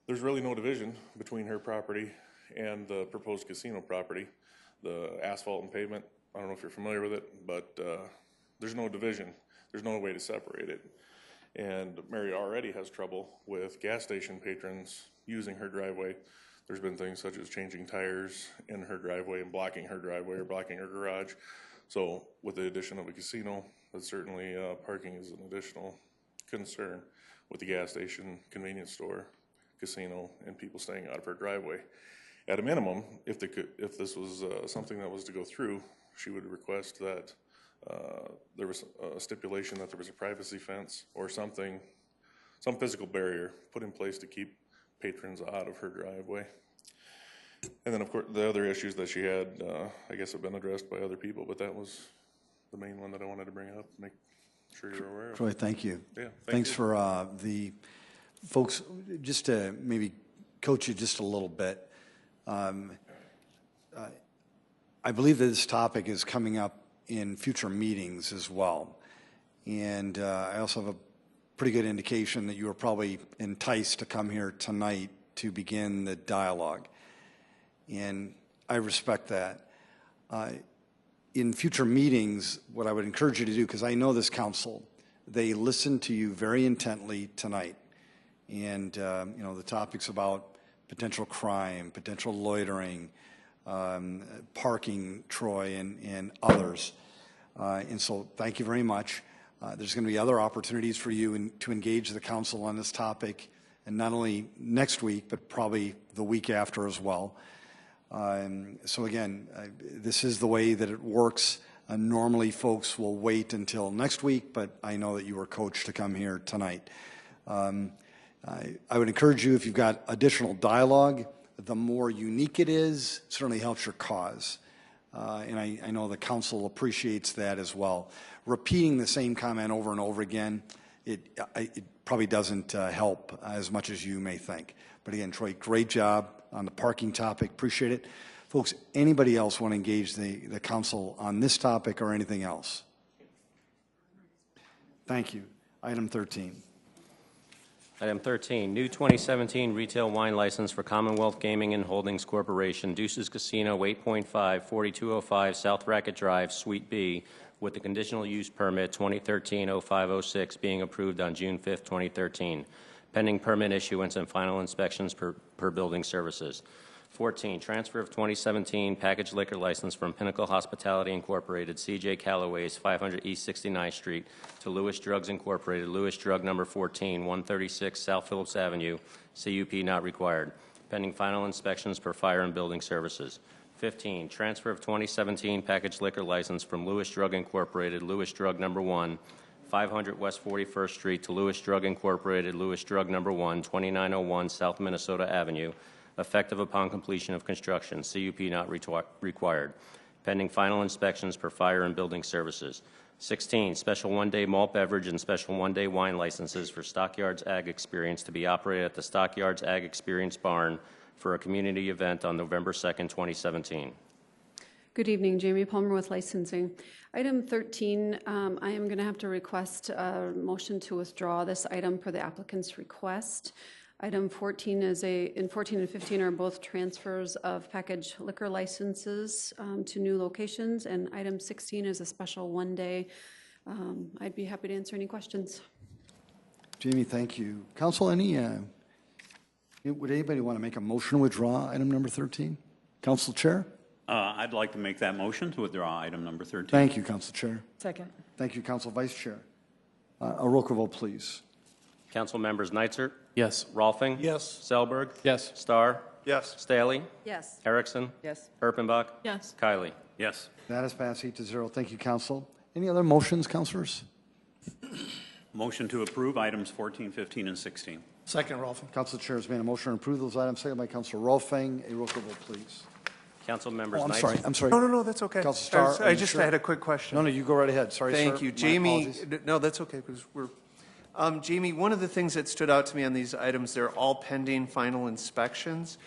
There's really no division between her property and the proposed casino property. The asphalt and pavement, I don't know if you're familiar with it, but there's no division. There's no way to separate it. And Mary already has trouble with gas station patrons using her driveway. There's been things such as changing tires in her driveway and blocking her driveway or blocking her garage. So with the addition of a casino, that's certainly parking is an additional concern with the gas station, convenience store, casino, and people staying out of her driveway. At a minimum, if this was something that was to go through, she would request that there was a stipulation that there was a privacy fence or something, some physical barrier put in place to keep patrons out of her driveway. And then, of course, the other issues that she had, I guess, have been addressed by other people, but that was the main one that I wanted to bring up, make sure you're aware of. Troy, thank you. Yeah, thanks for the folks, just to maybe coach you just a little bit. I I believe that this topic is coming up in future meetings as well. And I also have a pretty good indication that you are probably enticed to come here tonight to begin the dialogue. And I respect that. In future meetings, what I would encourage you to do, because I know this council, they listen to you very intently tonight. And, you know, the topics about potential crime, potential loitering, parking, Troy, and others. And so thank you very much. There's going to be other opportunities for you to engage the council on this topic, and not only next week, but probably the week after as well. So again, this is the way that it works. Normally folks will wait until next week, but I know that you were coached to come here tonight. I would encourage you, if you've got additional dialogue, the more unique it is, certainly helps your cause. And I know the council appreciates that as well. Repeating the same comment over and over again, it probably doesn't help as much as you may think. But again, Troy, great job on the parking topic. Appreciate it. Folks, anybody else want to engage the council on this topic or anything else? Thank you. Item 13. Item 13, new 2017 retail wine license for Commonwealth Gaming and Holdings Corporation, Deuces Casino, 8.5, 4205 South Racket Drive, Suite B, with the conditional use permit 2013-0506 being approved on June 5th, 2013, pending permit issuance and final inspections per building services. 14, transfer of 2017 packaged liquor license from Pinnacle Hospitality Incorporated, C.J. Callaway's, 500 East 69th Street, to Lewis Drugs Incorporated, Lewis Drug Number 14, 136 South Phillips Avenue, CUP not required, pending final inspections per fire and building services. 15, transfer of 2017 packaged liquor license from Lewis Drug Incorporated, Lewis Drug Number 1, 500 West 41st Street, to Lewis Drug Incorporated, Lewis Drug Number 1, 2901 South Minnesota Avenue, effective upon completion of construction, CUP not required, pending final inspections per fire and building services. 16, special one-day malt beverage and special one-day wine licenses for Stockyards Ag Experience to be operated at the Stockyards Ag Experience Barn for a community event on November 2nd, 2017. Good evening, Jamie Palmer with licensing. Item 13, I am going to have to request a motion to withdraw this item per the applicant's request. Item 14 and 15 are both transfers of packaged liquor licenses to new locations, and item 16 is a special one-day. I'd be happy to answer any questions. Jamie, thank you. Council, would anybody want to make a motion to withdraw item number 13? Council Chair? I'd like to make that motion to withdraw item number 13. Thank you, Council Chair. Second. Thank you, Council Vice Chair. A roll call vote, please. Council members Neitzer? Yes. Rolfing? Yes. Selberg? Yes. Starr? Yes. Staley? Yes. Erickson? Yes. Erpenbach? Yes. Kiley? Yes. That is passed 8-0. Thank you, Council. Any other motions, Councilors? Motion to approve items 14, 15, and 16. Second, Rolfing. Council Chair has made a motion to approve those items. Second by Councilor Rolfing. A roll call vote, please. Council members I'm Neitzer? sorry. No, that's okay. Councilor Starr, I just had a quick question. No, you go right ahead. Sorry, Thank sir. you. My Jamie, apologies. no, that's okay, because we're, Jamie, one of the things that stood out to me on these items, they're all pending final inspections.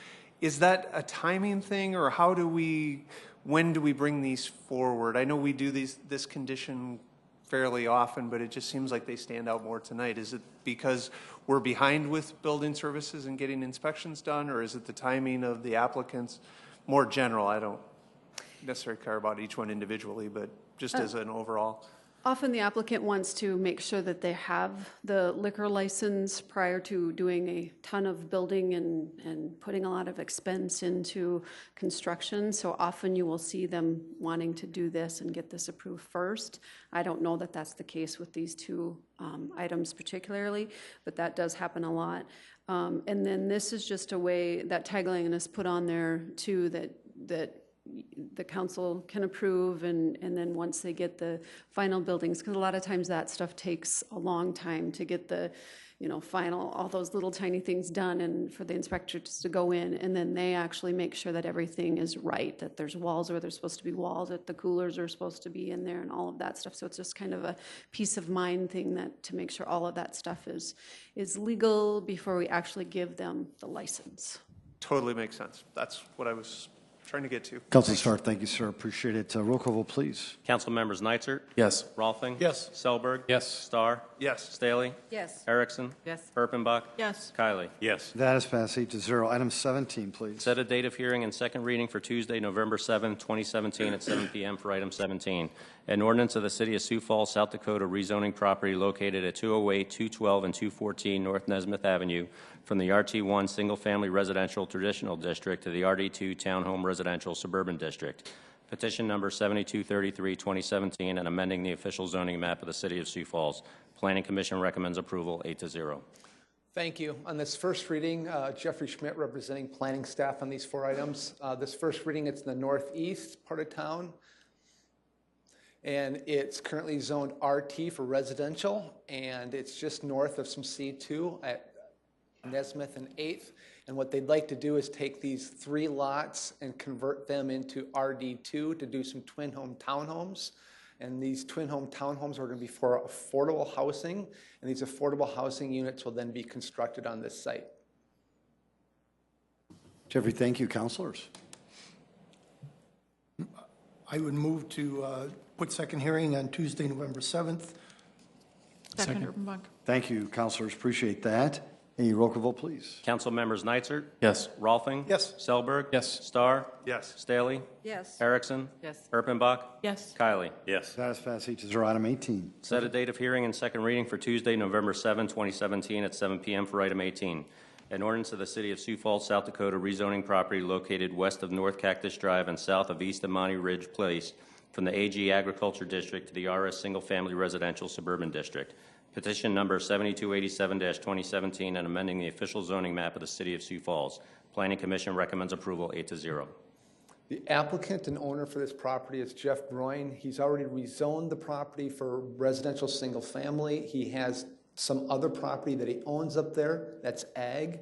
Is that a timing thing, or when do we bring these forward? I know we do this condition fairly often, but it just seems like they stand out more tonight. Is it because we're behind with building services and getting inspections done, or is it the timing of the applicants? More general, I don't necessarily care about each one individually, but just as an overall. Often the applicant wants to make sure that they have the liquor license prior to doing a ton of building and putting a lot of expense into construction. So often you will see them wanting to do this and get this approved first. I don't know that that's the case with these two items particularly, but that does happen a lot. And then this is just a way that tagline is put on there too, that the council can approve, and then once they get the final buildings, because a lot of times that stuff takes a long time to get the, final, all those little tiny things done, and for the inspectors to go in, and then they actually make sure that everything is right, that there's walls where there's supposed to be walls, that the coolers are supposed to be in there, and all of that stuff. So it's just kind of a peace of mind thing, that to make sure all of that stuff is legal before we actually give them the license. Totally makes sense. That's what I was trying to get to. Councilor Starr, thank you, sir. Appreciate it. Roll call vote, please. Council members Nitzert? Yes. Rolfing? Yes. Selberg? Yes. Starr? Yes. Staley? Yes. Erickson? Yes. Erpenbach? Yes. Kylie? Yes. That is passed 8-0. Item 17, please. Set a date of hearing and second reading for Tuesday, November 7, 2017 at 7 p.m. for item 17. An ordinance of the City of Sioux Falls, South Dakota rezoning property located at 208, 212, and 214 North Nesmith Avenue from the RT1 Single Family Residential Traditional District to the RD2 Townhome Residential Suburban District. Petition number 7233, 2017, and amending the official zoning map of the City of Sioux Falls. Planning Commission recommends approval 8-0. Thank you. On this first reading, Jeffrey Schmidt representing planning staff on these 4 items. This first reading, it's in the northeast part of town, and it's currently zoned RT for residential, and it's just north of some C2 at Nesmith and 8th. And what they'd like to do is take these 3 lots and convert them into RD2 to do some twin home townhomes. And these twin home townhomes are going to be for affordable housing, and these affordable housing units will then be constructed on this site. Jeffrey, thank you. Councilors? I would move to put second hearing on Tuesday, November 7th. Second, Erpenbach. Thank you, councilors. Appreciate that. Any roll call vote, please. Council members Nitzert? Yes. Rolfing? Yes. Selberg? Yes. Starr? Yes. Staley? Yes. Erickson? Yes. Erpenbach? Yes. Kylie? Yes. That is passed 8-0. Item 18. Set a date of hearing and second reading for Tuesday, November 7, 2017 at 7 p.m. for item 18. An ordinance of the City of Sioux Falls, South Dakota rezoning property located west of North Cactus Drive and south of East Amani Ridge Place from the AG Agriculture District to the RS Single Family Residential Suburban District. Petition number 7287-2017 and amending the official zoning map of the City of Sioux Falls. Planning Commission recommends approval 8-0. The applicant and owner for this property is Jeff Groin. He's already rezoned the property for residential single family. He has some other property that he owns up there that's ag.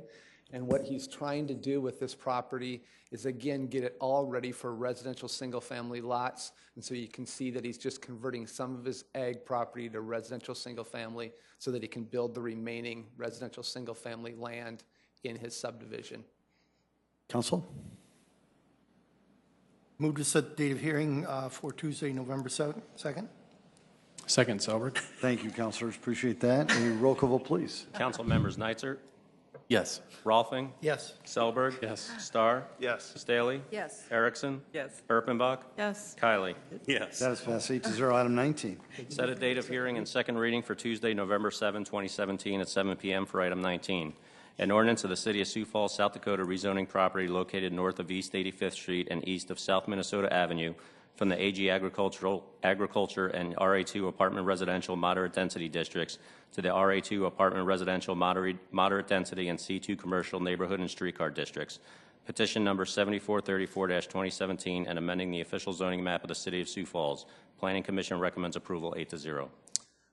And what he's trying to do with this property is, again, get it all ready for residential single-family lots. And so you can see that he's just converting some of his ag property to residential single-family so that he can build the remaining residential single-family land in his subdivision. Council? Move to set the date of hearing for Tuesday, November 2nd. Second, Selberg. Thank you, councilors. Appreciate that. Any roll call vote, please. Council members Nitzert? Yes. Rolfing? Yes. Selberg? Yes. Starr? Yes. Staley? Yes. Erickson? Yes. Erpenbach? Yes. Kylie? Yes. That is passed 8-0. Item 19. Set a date of hearing and second reading for Tuesday, November 7, 2017 at 7 p.m. for item 19. An ordinance of the City of Sioux Falls, South Dakota rezoning property located north of East 85th Street and east of South Minnesota Avenue from the AG Agriculture and RA2 Apartment Residential Moderate Density Districts to the RA2 Apartment Residential Moderate Density and C2 Commercial Neighborhood and Streetcar Districts. Petition number 7434-2017 and amending the official zoning map of the City of Sioux Falls. Planning Commission recommends approval 8-0.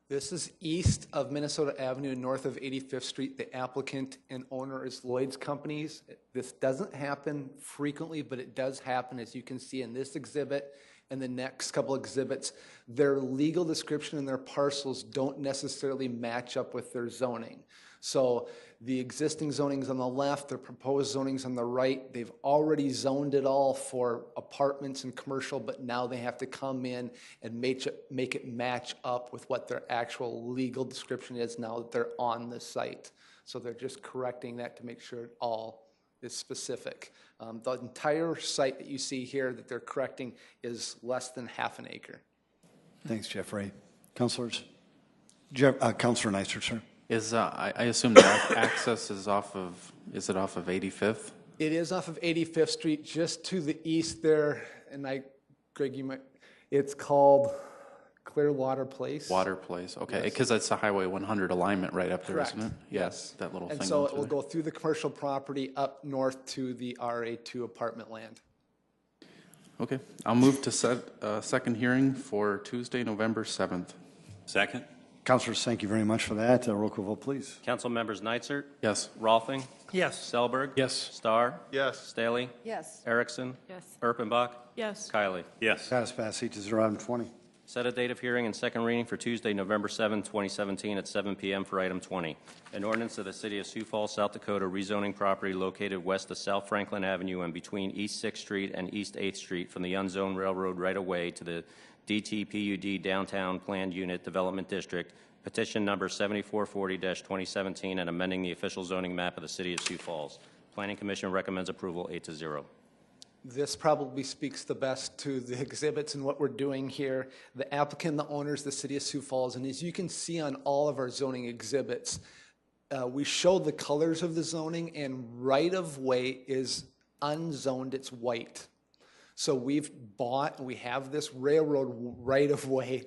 This is east of Minnesota Avenue, north of 85th Street. The applicant and owner is Lloyd's Companies. This doesn't happen frequently, but it does happen, as you can see in this exhibit and the next couple exhibits. Their legal description and their parcels don't necessarily match up with their zoning. So the existing zoning's on the left, their proposed zoning's on the right. They've already zoned it all for apartments and commercial, but now they have to come in and make it match up with what their actual legal description is now that they're on the site. So they're just correcting that to make sure it all is specific. The entire site that you see here that they're correcting is less than half an acre. Thanks, Jeffrey. Councilors? Councilor Nitzert, sir. Is I assume that access is off of 85th? It is off of 85th Street, just to the east there, and Greg, you might, it's called Clearwater Place. Water Place, okay, Yes. because that's a Highway 100 alignment right up there, Correct. isn't it? Yes. That little and thing. so it will go through the commercial property up north to the RA2 apartment land. Okay, I'll move to set second hearing for Tuesday, November 7th. Second. Councilors, thank you very much for that. Roll call vote, please. Council members Nitzert? Yes. Rolfing? Yes. Selberg? Yes. Starr? Yes. Staley? Yes. Erickson? Yes. Erpenbach? Yes. Kylie? Yes. That is passed 8-0. Item 20. Set a date of hearing and second reading for Tuesday, November 7, 2017 at 7 p.m. for item 20. An ordinance of the City of Sioux Falls, South Dakota, rezoning property located west of South Franklin Avenue and between East 6th Street and East 8th Street from the unzoned railroad right-of-way to the DTPUD Downtown Planned Unit Development District, petition number 7440-2017, and amending the official zoning map of the City of Sioux Falls. Planning Commission recommends approval 8-0. This probably speaks the best to the exhibits and what we're doing here. The applicant, the owners, the City of Sioux Falls, and as you can see on all of our zoning exhibits, we show the colors of the zoning, and right-of-way is unzoned, it's white. So we've bought, we have this railroad right-of-way,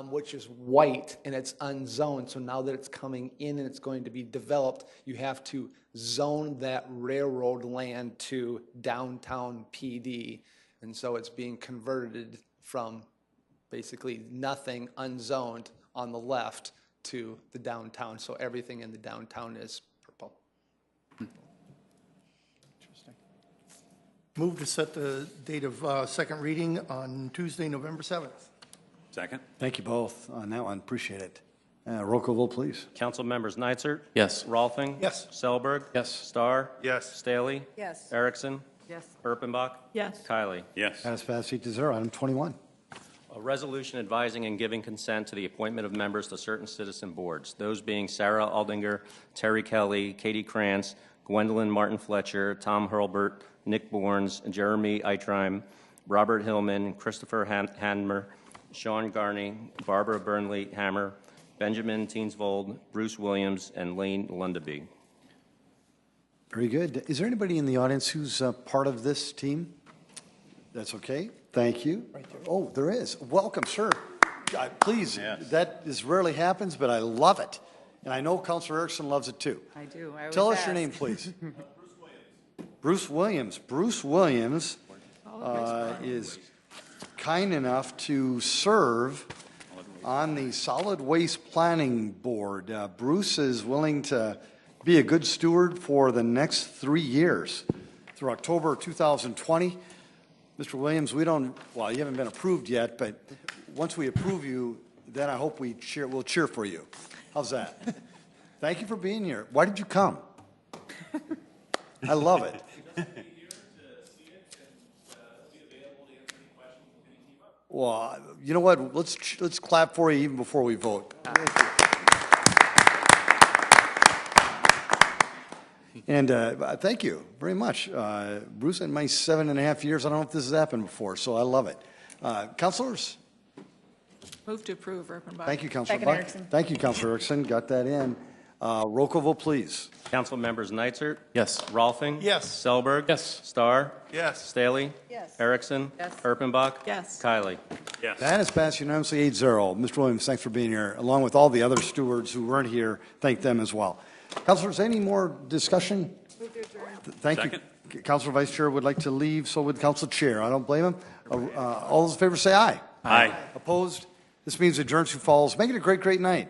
which is white, and it's unzoned. So now that it's coming in and it's going to be developed, you have to zone that railroad land to downtown PD. And so it's being converted from basically nothing unzoned on the left to the downtown. So everything in the downtown is purple. Move to set the date of second reading on Tuesday, November 7th. Second. Thank you both on that one. Appreciate it. Roll call vote, please. Council members Neitzer? Yes. Rolfing? Yes. Selberg? Yes. Starr? Yes. Staley? Yes. Erickson? Yes. Erpenbach? Yes. Kylie? Yes. That is passed 8-0. Item 21. A resolution advising and giving consent to the appointment of members to certain citizen boards, those being Sarah Aldinger, Terry Kelly, Katie Krantz, Gwendolyn Martin Fletcher, Tom Hurlbert, Nick Bournes, Jeremy Eitreim, Robert Hillman, Christopher Hanmer, Sean Garney, Barbara Burnley Hammer, Benjamin Teensvold, Bruce Williams, and Lane Lundaby. Very good. Is there anybody in the audience who's part of this team? That's okay. Thank you. Right there. Oh, there is. Welcome, sir. Please, Yes. that is rarely happens, but I love it. And I know Councilor Erickson loves it too. I do. Tell us your name, please. Bruce Williams. Bruce Williams is kind enough to serve on the Solid Waste Planning Board. Bruce is willing to be a good steward for the next 3 years through October 2020. Mr. Williams, we don't, well, you haven't been approved yet, but once we approve you, then I hope we'll cheer for you. How's that? Thank you for being here. Why did you come? I love it. Well, you know what? Let's clap for you even before we vote. And thank you very much. Bruce, in my 7.5 years, I don't know if this has happened before, so I love it. Councilors? Move to approve, Erpenbach. Thank you, Councilor Second, Buck. Erickson. Thank you, Councilor Erickson. Got that in. Roll call vote, please. Council members Neitzer? Yes. Rolfing? Yes. Selberg? Yes. Starr? Yes. Staley? Yes. Erickson? Yes. Erpenbach? Yes. Kylie? Yes. That is passed unanimously 8-0. Mr. Williams, thanks for being here, along with all the other stewards who weren't here. Thank them as well. Councilors, any more discussion? Move to adjourn. Thank Second. you. Councilor Vice Chair would like to leave, so would Council Chair. I don't blame him. All those in favor say aye. Aye. Opposed? This means adjourn Sioux Falls. Make it a great, great night.